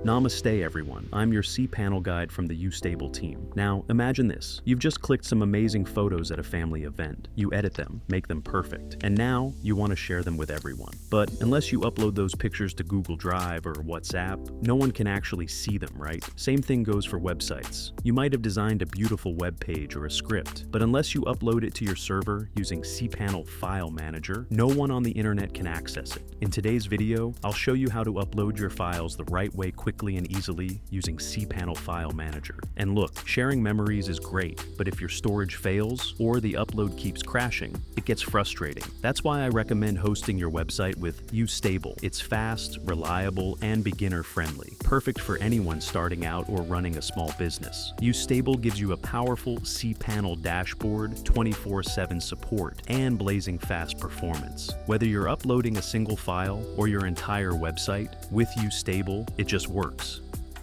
Namaste everyone, I'm your cPanel guide from the YouStable team. Now, imagine this. You've just clicked some amazing photos at a family event. You edit them, make them perfect, and now you want to share them with everyone. But unless you upload those pictures to Google Drive or WhatsApp, no one can actually see them, right? Same thing goes for websites. You might have designed a beautiful web page or a script, but unless you upload it to your server using cPanel File Manager, no one on the internet can access it. In today's video, I'll show you how to upload your files the right way quickly and easily using cPanel File Manager. And look, sharing memories is great, but if your storage fails or the upload keeps crashing, it gets frustrating. That's why I recommend hosting your website with YouStable. It's fast, reliable, and beginner-friendly, perfect for anyone starting out or running a small business. YouStable gives you a powerful cPanel dashboard, 24/7 support, and blazing fast performance. Whether you're uploading a single file or your entire website, with YouStable, it just works.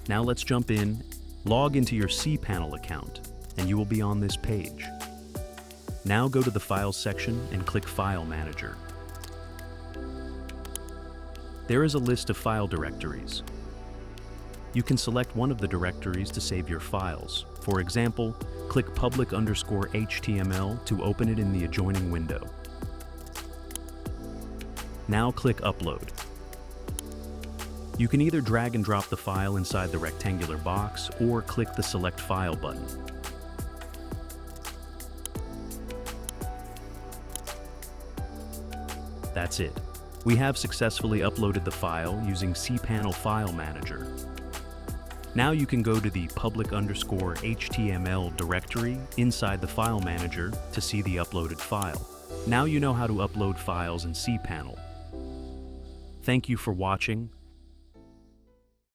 Now let's jump in, log into your cPanel account, and you will be on this page. Now go to the Files section and click File Manager. There is a list of file directories. You can select one of the directories to save your files. For example, click public_HTML to open it in the adjoining window. Now click Upload. You can either drag and drop the file inside the rectangular box or click the Select File button. That's it. We have successfully uploaded the file using cPanel File Manager. Now you can go to the public_HTML directory inside the File Manager to see the uploaded file. Now you know how to upload files in cPanel. Thank you for watching.